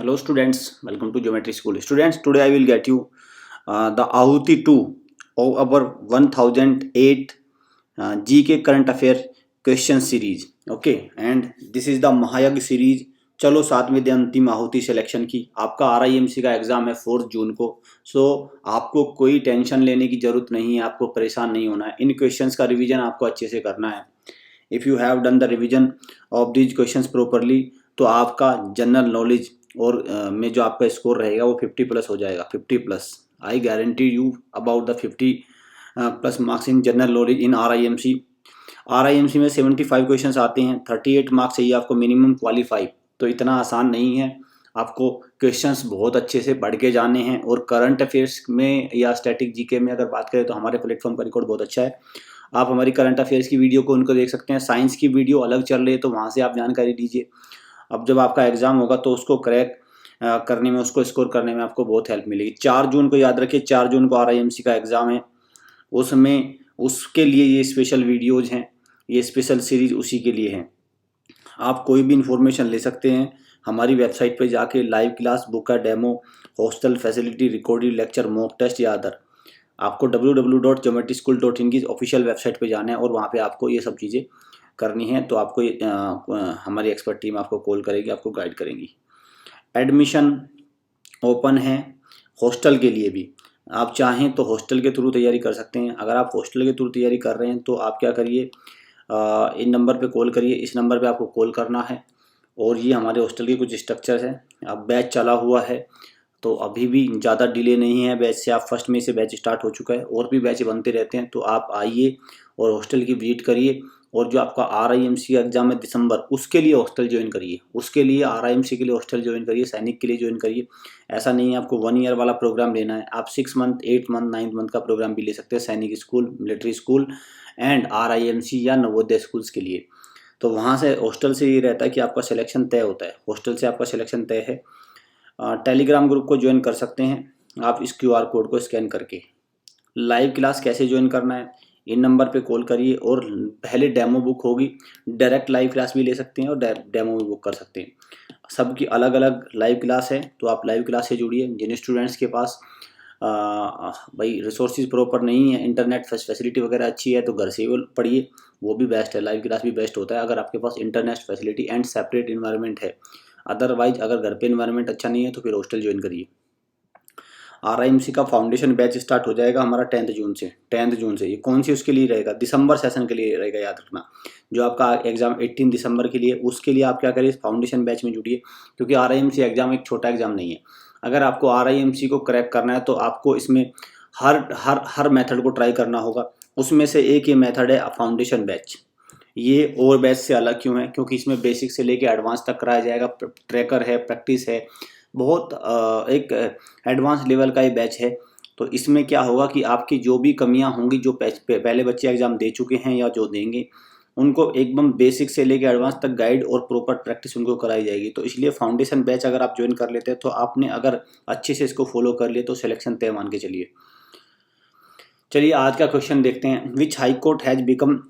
Hello students, welcome to Geometry School. Students, today I will get you the Ahuti 2 of our 1008 GK current affair question series. Okay, and this is the Mahayag series. चलो साथ में दे अंतिम आहुति selection की। आपका RIMC का exam है 4 जून को। सो आपको कोई टेंशन लेने की जरूरत नहीं है, आपको परेशान नहीं होना है। इन क्वेश्चंस का रिवीजन आपको अच्छे से करना है। If you have done the revision of these questions properly तो आपका जनरल नॉलेज और में जो आपका स्कोर रहेगा वो 50 प्लस हो जाएगा। 50 plus, I guarantee you about the 50 plus marks in general knowledge in RIMC में 75 क्वेश्चंस आते हैं। 38 मार्क्स चाहिए आपको मिनिमम क्वालिफाई। तो इतना आसान नहीं है, आपको क्वेश्चंस बहुत अच्छे से पढ़ के जाने हैं। और करंट अफेयर्स में या स्टैटिक जीके में अगर बात करें तो हमारे प्लेटफॉर्म का रिकॉर्ड बहुत अच्छा है। आप हमारी करंट अफेयर्स की वीडियो को उनको देख सकते हैं। साइंस की वीडियो अलग चल रही है तो वहाँ से आप जानकारी लीजिए। अब जब आपका एग्जाम होगा तो उसको क्रैक करने में, उसको स्कोर करने में आपको बहुत हेल्प मिलेगी। 4 जून को याद रखिए, 4 जून को RIMC का एग्जाम है। उसमें उसके लिए ये स्पेशल वीडियोज हैं, ये स्पेशल सीरीज उसी के लिए हैं। आप कोई भी इंफॉर्मेशन ले सकते हैं हमारी वेबसाइट पे जाके। लाइव क्लास, बुक का demo, hostel facility, recorded lecture, mock test या अदर। आपको www.geometryschool.in की ऑफिशियल वेबसाइट पे जाना है और वहाँ पे आपको ये सब चीज़ें करनी है। तो आपको हमारी एक्सपर्ट टीम आपको कॉल करेगी, आपको गाइड करेंगी। एडमिशन ओपन है हॉस्टल के लिए भी। आप चाहें तो हॉस्टल के थ्रू तैयारी कर सकते हैं। अगर आप हॉस्टल के थ्रू तैयारी कर रहे हैं तो आप क्या करिए, इन नंबर पे कॉल करिए। इस नंबर पे आपको कॉल करना है। और ये हमारे हॉस्टल के कुछ स्ट्रक्चर्स हैं। अब बैच चला हुआ है तो अभी भी ज़्यादा डिले नहीं है बैच से। आप फर्स्ट में से बैच स्टार्ट हो चुका है और भी बैच बनते रहते हैं। तो आप आइए और हॉस्टल की विजिट करिए। और जो आपका RIMC एग्जाम है दिसंबर, उसके लिए हॉस्टल ज्वाइन करिए। उसके लिए RIMC के लिए हॉस्टल ज्वाइन करिए, सैनिक के लिए ज्वाइन करिए। ऐसा नहीं है आपको 1 ईयर वाला प्रोग्राम लेना है, आप 6 मंथ, 8 मंथ, 9 मंथ का प्रोग्राम भी ले सकते हैं। सैनिक school, military school and RIMC या नवोदय स्कूल्स के लिए। तो वहाँ से हॉस्टल से ये रहता है कि आपका सिलेक्शन तय होता है। हॉस्टल से आपका सिलेक्शन तय है। टेलीग्राम ग्रुप को ज्वाइन कर सकते हैं आप इस QR कोड को स्कैन करके। लाइव क्लास कैसे ज्वाइन करना है, इन नंबर पे कॉल करिए और पहले डेमो बुक होगी। डायरेक्ट लाइव क्लास भी ले सकते हैं और डेमो भी बुक कर सकते हैं। सबकी अलग अलग लाइव क्लास है तो आप लाइव क्लास से जुड़िए। जिन स्टूडेंट्स के पास भाई रिसोर्सेज प्रॉपर नहीं है, इंटरनेट फैसिलिटी वगैरह अच्छी है तो घर से ही पढ़िए, वो भी बेस्ट है। लाइव क्लास भी बेस्ट होता है अगर आपके पास internet facility and separate environment है। अदरवाइज अगर घर पे इन्वायरमेंट अच्छा नहीं है तो फिर हॉस्टल ज्वाइन करिए। RIMC का फाउंडेशन बैच स्टार्ट हो जाएगा हमारा 10th जून से। 10th जून से ये कौन सी उसके लिए रहेगा, दिसंबर सेशन के लिए रहेगा, याद रखना। जो आपका एग्जाम 18 दिसंबर के लिए, उसके लिए आप क्या करिए, फाउंडेशन बैच में जुड़िए। क्योंकि RIMC एग्जाम एक छोटा एग्जाम नहीं है। अगर आपको RIMC को क्रैक करना है तो आपको इसमें हर मेथड को ट्राई करना होगा। उसमें से एक ये मेथड है फाउंडेशन बैच। ये और बैच से अलग क्यों है, क्योंकि इसमें बेसिक से लेके एडवांस तक कराया जाएगा। ट्रैकर है, प्रैक्टिस है, बहुत एक एडवांस लेवल का ये बैच है। तो इसमें क्या होगा कि आपकी जो भी कमियां होंगी, जो पहले बच्चे एग्जाम दे चुके हैं या जो देंगे, उनको एकदम बेसिक से लेके एडवांस तक गाइड और प्रॉपर प्रैक्टिस उनको कराई जाएगी। तो इसलिए फाउंडेशन बैच अगर आप ज्वाइन कर लेते हैं तो आपने अगर अच्छे से इसको फॉलो कर लिया तो सिलेक्शन तय मान के चलिए। चलिए आज का क्वेश्चन देखते हैं। Which high court has become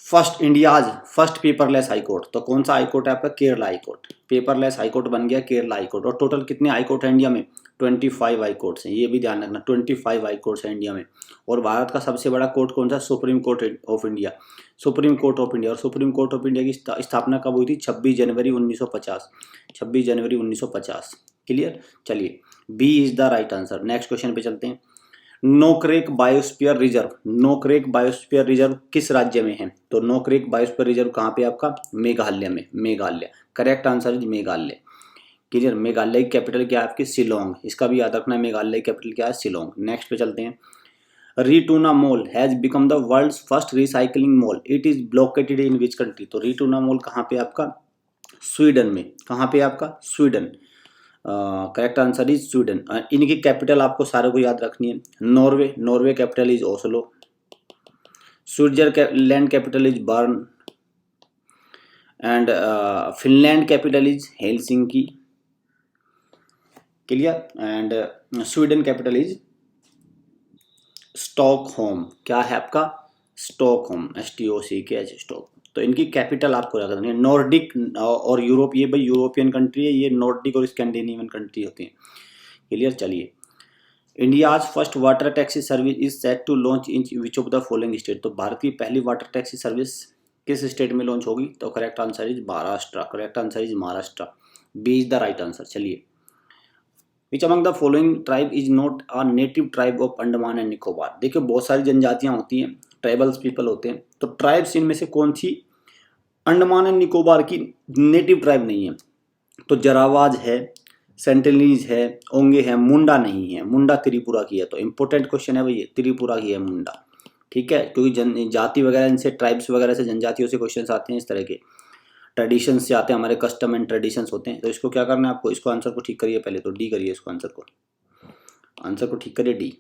first paperless high court. तो कौन सा हाई कोर्ट है आपका, Kerala high court. Paperless high court बन गया केरला हाई कोर्ट। और टोटल कितने हाई कोर्ट है इंडिया में, 25 हाई कोर्ट्स हैं। ये भी ध्यान रखना, 25 हाई कोर्ट्स है इंडिया में। और भारत का सबसे बड़ा कोर्ट कौन सा, supreme court of India. Supreme court of India. और सुप्रीम कोर्ट ऑफ इंडिया की स्थापना कब हुई थी, 26 जनवरी 1950। 26 जनवरी 1950। क्लियर। चलिए B is the right answer. Next question पे चलते हैं। Nokrek biosphere reserve. Nokrek biosphere reserve किस राज्य में है, तो नोक्रेक बायोस्फीयर रिजर्व कहाँ पे आपका, मेघालय में। मेघालय करेक्ट आंसर है, मेघालय। क्लियर। मेघालय की कैपिटल क्या है आपकी, शिलोंग। इसका भी याद रखना है, मेघालय की कैपिटल क्या है, शिलोंग। नेक्स्ट पे चलते हैं। ReTuna mall has become the world's first recycling mall. It is located in which country. तो रिटूना मॉल कहाँ पे आपका, स्वीडन में। कहाँ पे आपका, Sweden. Correct answer is Sweden. इनकी कैपिटल आपको सारे को याद रखनी है। Norway, Norway capital is Oslo. Switzerland capital is burn and Finland capital is Helsinki. Clear. And Sweden capital is Stockholm. क्या है आपका, स्टॉकहोम, STOCK, स्टॉक। तो इनकी कैपिटल आपको याद रखनी है। नॉर्डिक और यूरोप, ये भाई यूरोपियन कंट्री है, ये नॉर्डिक और स्कैंडिनेवियन कंट्री होती हैं। क्लियर। चलिए, India's first water taxi service is set to launch in which of the following state. तो भारत की पहली वाटर टैक्सी सर्विस किस स्टेट में लॉन्च होगी? तो correct answer is Maharashtra. Correct answer is Maharashtra. B is the right answer. चलिए, which among the following tribe is not a native tribe of Andaman and Nicobar. देखिए, बहुत सारी जनजातियां होती हैं, ट्राइबल्स पीपल होते हैं, तो ट्राइब्स इनमें से कौन सी अंडमान एंड निकोबार की नेटिव ट्राइब नहीं है? तो जरावाज है, सेंटिनलीज है, ओंगे है, मुंडा नहीं है। मुंडा त्रिपुरा की है। तो इंपॉर्टेंट क्वेश्चन है भाई, त्रिपुरा की है मुंडा। ठीक है, क्योंकि जाति वगैरह इनसे, ट्राइब्स वगैरह से, जनजातियों से क्वेश्चन आते हैं, इस तरह के ट्रेडिशंस से आते हैं, हमारे कस्टम एंड ट्रेडिशंस होते हैं। तो इसको क्या करना है आपको? इसको आंसर को ठीक करिए पहले, तो डी करिए इसको, आंसर को ठीक करिए, D.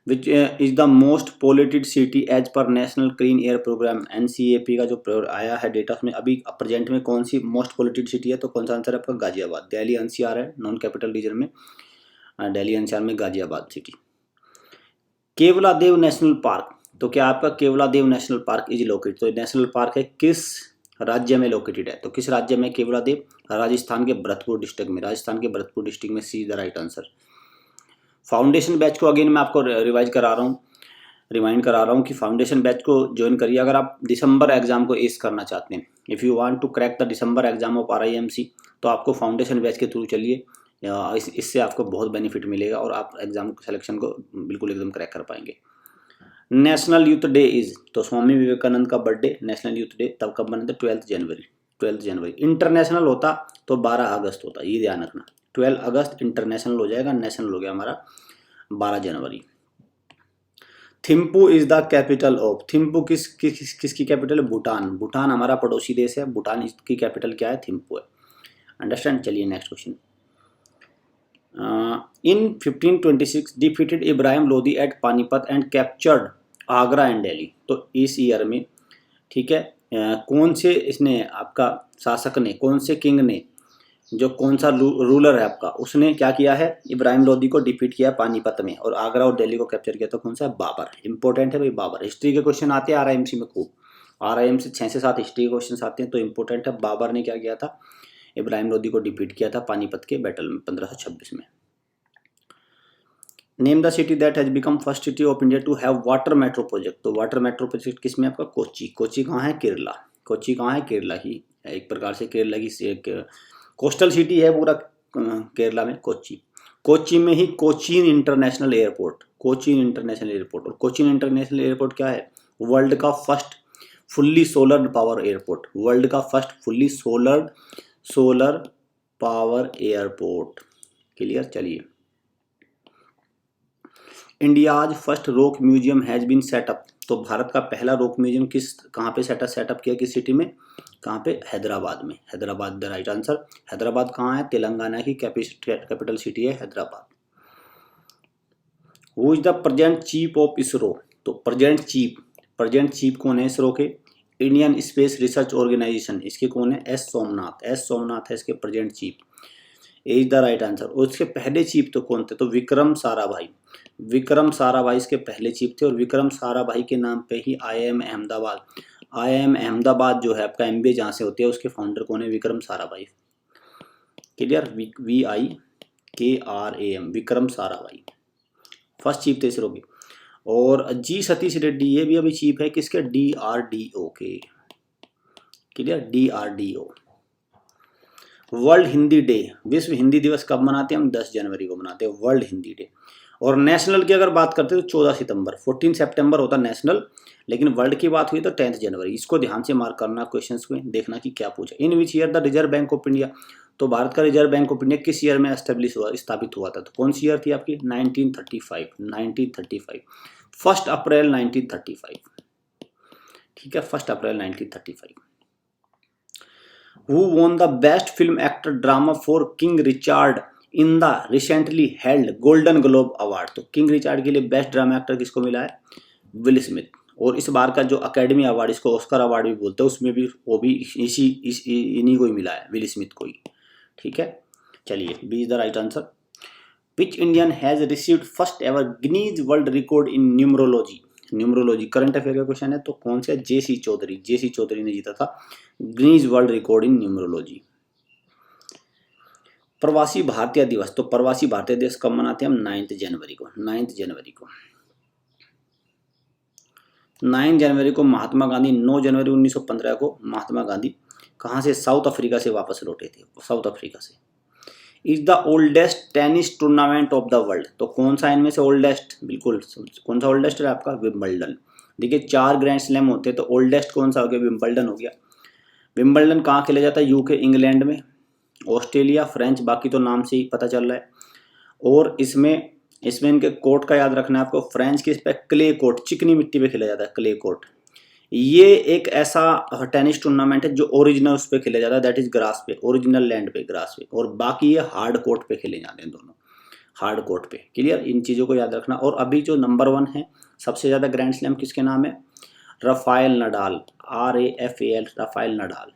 Which is the most polluted city as per national clean air programme, NCAP का जो आया है डेटा, उसमें अभी प्रेजेंट में कौन सी मोस्ट पोल्यूटेड सिटी है? तो कौन सा आंसर है आपका? गाजियाबाद। दिल्ली NCR है, नॉन कैपिटल रीजन में, दिल्ली NCR में Ghaziabad city. Keoladeo national park, तो क्या आपका Keoladeo national park is located? तो नेशनल पार्क है किस राज्य में लोकेटेड है? तो किस राज्य में केवलादेव? राजस्थान के भरतपुर डिस्ट्रिक्ट में। राजस्थान के भरतपुर डिस्ट्रिक्ट में, see the right answer. Foundation batch को अगेन मैं आपको रिवाइंड करा रहा हूँ कि फाउंडेशन बैच को ज्वाइन करिए अगर आप दिसंबर एग्जाम को एस करना चाहते हैं। If you want to crack the December exam of RIMC, तो आपको फाउंडेशन बैच के थ्रू चलिए, इससे आपको बहुत बेनिफिट मिलेगा और आप एग्जाम सिलेक्शन को बिल्कुल एकदम क्रैक कर पाएंगे। नेशनल यूथ डे इज, तो स्वामी विवेकानंद का बर्थडे, नेशनल यूथ डे तब कब बना था? 12 जनवरी। इंटरनेशनल होता तो 12 अगस्त होता, ये ध्यान रखना। 12 अगस्त इंटरनेशनल हो जाएगा, नेशनल हो गया हमारा 12 जनवरी। Thimphu is the capital of, Thimphu किसकी कैपिटल है? भूटान। भूटान हमारा पड़ोसी देश है, भूटान की कैपिटल क्या है? थिम्पू है। अंडरस्टैंड। चलिए next question. In 1526 defeated Ibrahim Lodi at Panipat and captured Agra and Delhi. तो इस ईयर में, ठीक है, कौन से इसने आपका शासक ने, कौन से किंग ने, जो कौन सा रूलर है आपका, उसने क्या किया है? इब्राहिम लोदी को डिफीट किया पानीपत में और आगरा और दिल्ली को कैप्चर किया। तो कौन सा है? बाबर। इंपॉर्टेंट है भाई बाबर। हिस्ट्री के क्वेश्चन आते हैं RIMC में खूब, RIMC 6 से 7 हिस्ट्री के क्वेश्चन आते हैं, तो इंपॉर्टेंट है बाबर ने क्या किया था? इब्राहिम लोदी को डिफीट किया था पानीपत के बैटल में 1526 में। Name the city that has become first city of India to have water metro project. तो वाटर मेट्रो प्रोजेक्ट किसमें आपका? कोच्चि। कोच्चि कहाँ है? केरला। कोच्चि कहाँ है? केरला की, एक प्रकार से केरला की एक कोस्टल सिटी है पूरा केरला में, कोच्चि। कोच्चि में ही Cochin international airport, Cochin international airport. और कोचीन इंटरनेशनल एयरपोर्ट क्या है? वर्ल्ड का first fully solar power airport, world का first fully solar power airport. Clear. चलिए, India's first rock museum has been setup. तो भारत का पहला रॉक म्यूजियम कहाँ पे सेटअप किया? किस सिटी में? कहाँ पे? हैदराबाद में। Hyderabad the right answer. Hyderabad कहाँ है? तेलंगाना की कैपिटल सिटी है Hyderabad. Who is the present chief of ISRO? तो प्रेजेंट चीफ कौन है इसरो के? इंडियन स्पेस रिसर्च ऑर्गेनाइजेशन, इसके कौन है? एस सोमनाथ है इसके present chief. Is the right answer. और इसके पहले चीफ तो कौन थे? तो विक्रम साराभाई इसके पहले चीफ थे। और विक्रम साराभाई के नाम पे ही IIM अहमदाबाद जो है आपका MBA जहाँ से होती है, उसके फाउंडर कौन है? Vikram Sarabhai. Clear. VIKRAM, Vikram Sarabhai first chief थे इसरो के। और जी सतीश रेड्डी, ये भी अभी चीफ है किसके? DRDO के। Clear. DRDO। World Hindi day, विश्व हिंदी दिवस कब मनाते हैं हम? 10 जनवरी को मनाते हैं वर्ल्ड हिंदी डे। और नेशनल की अगर बात करते हैं तो 14 सितंबर, 14 सितंबर होता नेशनल, लेकिन वर्ल्ड की बात हुई तो 10 जनवरी। इसको ध्यान से मार्क करना क्वेश्चंस में, देखना कि क्या पूछा। In which year the reserve bank of India, तो भारत का रिजर्व बैंक ऑफ इंडिया किस ईयर में स्थापित हुआ था? तो कौन सी ईयर थी आपकी? 1935। 1 अप्रैल 1935। ठीक है, 1 अप्रैल 1935। Who won the best film actor drama for King Richard in the recently held Golden Globe Award? तो किंग रिचार्ड के लिए बेस्ट ड्रामा एक्टर किसको मिला है? Will Smith. और इस बार का जो अकेडमी अवार्ड, इसको ऑस्कर अवार्ड भी बोलते हैं, उसमें भी वो भी इन्हीं को ही मिला है, विल स्मिथ को ही। ठीक है। चलिए, B is the right answer. Which Indian has received first ever Guinness world record in numerology? Numerology current affair का क्वेश्चन है, तो कौन सा? जेसी चौधरी ने जीता था Guinness world record in numerology. Pravasi Bharatiya दिवस, तो प्रवासी भारतीय दिवस कब मनाते हैं हम? 9 जनवरी को। 9 जनवरी को महात्मा गांधी, 9 जनवरी 1915 को महात्मा गांधी कहाँ से? साउथ अफ्रीका से वापस लौटे थे, साउथ अफ्रीका से। Is the oldest tennis tournament of the world, तो कौन सा इनमें से ओल्डेस्ट? बिल्कुल, कौन सा ओल्डेस्ट है आपका? विंबलडन। देखिए 4 ग्रैंड स्लैम होते हैं, तो ओल्डेस्ट कौन सा हो गया? विंबलडन हो गया। विंबलडन कहाँ खेला जाता है? यूके, इंग्लैंड में, ऑस्ट्रेलिया, फ्रेंच, बाकी तो नाम से ही पता चल रहा है। और इसमें इनके कोर्ट का याद रखना है आपको। फ्रेंच के इस पे क्ले कोर्ट, चिकनी मिट्टी पे खेला जाता है, क्ले कोर्ट। ये एक ऐसा टेनिस टूर्नामेंट है जो ओरिजिनल उस पे खेला जाता है, दैट इज ग्रास पे, ओरिजिनल लैंड पे, ग्रास पे। और बाकी ये हार्ड कोर्ट पे खेले जाते हैं दोनों, हार्ड कोर्ट पे। क्लियर? इन चीज़ों को याद रखना। और अभी जो नंबर 1 है सबसे ज़्यादा ग्रैंड स्लैम किसके नाम है? Rafael Nadal, RAFAL, Rafael Nadal.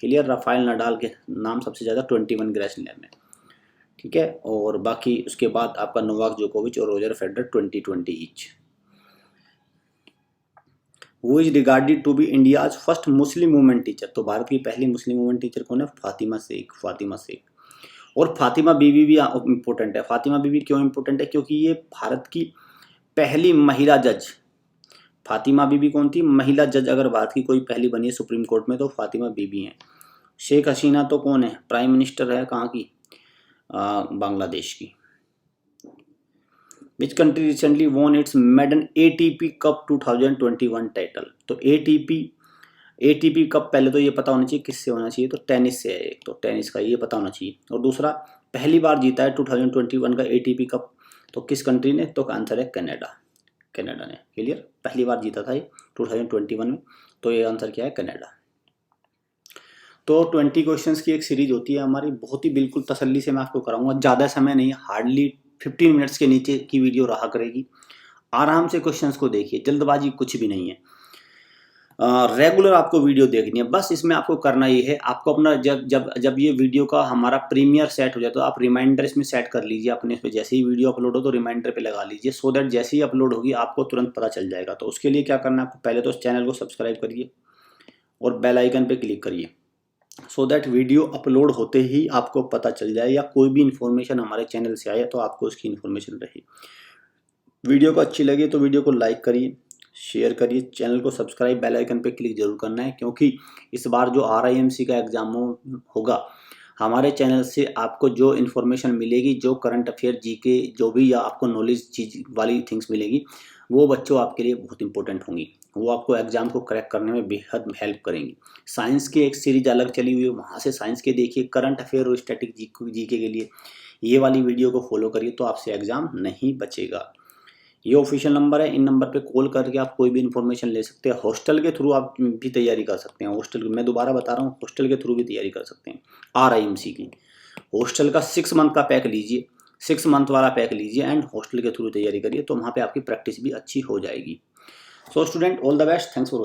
Clear? Rafael Nadal के नाम सबसे ज़्यादा 21 ग्रैंड स्लैम है। ठीक है, और बाकी उसके बाद आपका नोवाक जोकोविच और रोजर फेडरर 20 ईच। वो is regarded to be India's first Muslim women teacher, तो भारत की पहली मुस्लिम वुमेन टीचर कौन है? फातिमा शेख। और फातिमा बीबी भी इम्पोर्टेंट है। फातिमा बीबी क्यों इम्पोर्टेंट है? क्योंकि ये भारत की पहली महिला जज। फातिमा बीबी कौन थी? महिला जज। अगर भारत की कोई पहली बनी है सुप्रीम कोर्ट में तो फातिमा बीबी हैं। शेख हसीना तो कौन है? प्राइम मिनिस्टर है, कहाँ की? बांग्लादेश की। Which country recently won its maiden ATP cup 2021 टाइटल, तो ATP कप पहले तो ये पता होना चाहिए किससे होना चाहिए, तो टेनिस से है एक, तो टेनिस का ये पता होना चाहिए। और दूसरा, पहली बार जीता है 2021 का ATP कप, तो किस कंट्री ने? तो आंसर है कनाडा ने। क्लियर? पहली बार जीता था ये 2021 में, तो ये आंसर क्या है? कनाडा। तो 20 क्वेश्चंस की एक सीरीज होती है हमारी, बहुत ही बिल्कुल तसल्ली से मैं आपको कराऊंगा, ज़्यादा समय नहीं, हार्डली 15 मिनट्स के नीचे की वीडियो रहा करेगी। आराम से क्वेश्चंस को देखिए, जल्दबाजी कुछ भी नहीं है। रेगुलर आपको वीडियो देखनी है, बस इसमें आपको करना ये है, आपको अपना जब ये वीडियो का हमारा प्रीमियर सेट हो जाए तो आप रिमाइंडर इसमें सेट कर लीजिए अपने इस पर। जैसे ही वीडियो अपलोड हो तो रिमाइंडर पे लगा लीजिए, सो दैट जैसे ही अपलोड होगी आपको तुरंत पता चल जाएगा। तो उसके लिए क्या करना है आपको? पहले तो इस चैनल को सब्सक्राइब करिए और बेल आइकन पे क्लिक करिए, सो दैट वीडियो अपलोड होते ही आपको पता चल जाए, या कोई भी इन्फॉर्मेशन हमारे चैनल से आए तो आपको उसकी इन्फॉर्मेशन रहे। वीडियो को अच्छी लगे तो वीडियो को लाइक करिए, शेयर करिए, चैनल को सब्सक्राइब, बेल आइकन पे क्लिक जरूर करना है, क्योंकि इस बार जो RIMC का एग्जाम होगा, हमारे चैनल से आपको जो इन्फॉर्मेशन मिलेगी, जो करंट अफेयर, GK, जो भी या आपको नॉलेज चीज वाली थिंग्स मिलेगी, वो बच्चों आपके लिए बहुत इंपॉर्टेंट होंगी। वो आपको एग्जाम को क्रैक करने में बेहद हेल्प करेंगी। साइंस की एक सीरीज अलग चली हुई है, वहाँ से साइंस के देखिए, करंट अफेयर और स्टैटिक GK के लिए ये वाली वीडियो को फॉलो करिए, तो आपसे एग्जाम नहीं बचेगा। ये ऑफिशियल नंबर है, इन नंबर पे कॉल करके आप कोई भी इन्फॉर्मेशन ले सकते हैं। हॉस्टल के थ्रू आप भी तैयारी कर सकते हैं, हॉस्टल, मैं दोबारा बता रहा हूँ, हॉस्टल के थ्रू भी तैयारी कर सकते हैं। RIMC की हॉस्टल का 6 मंथ का पैक लीजिए, 6 मंथ वाला पैक लीजिए एंड हॉस्टल के थ्रू तैयारी करिए, तो वहाँ पे आपकी प्रैक्टिस भी अच्छी हो जाएगी। So student, all the best, thanks for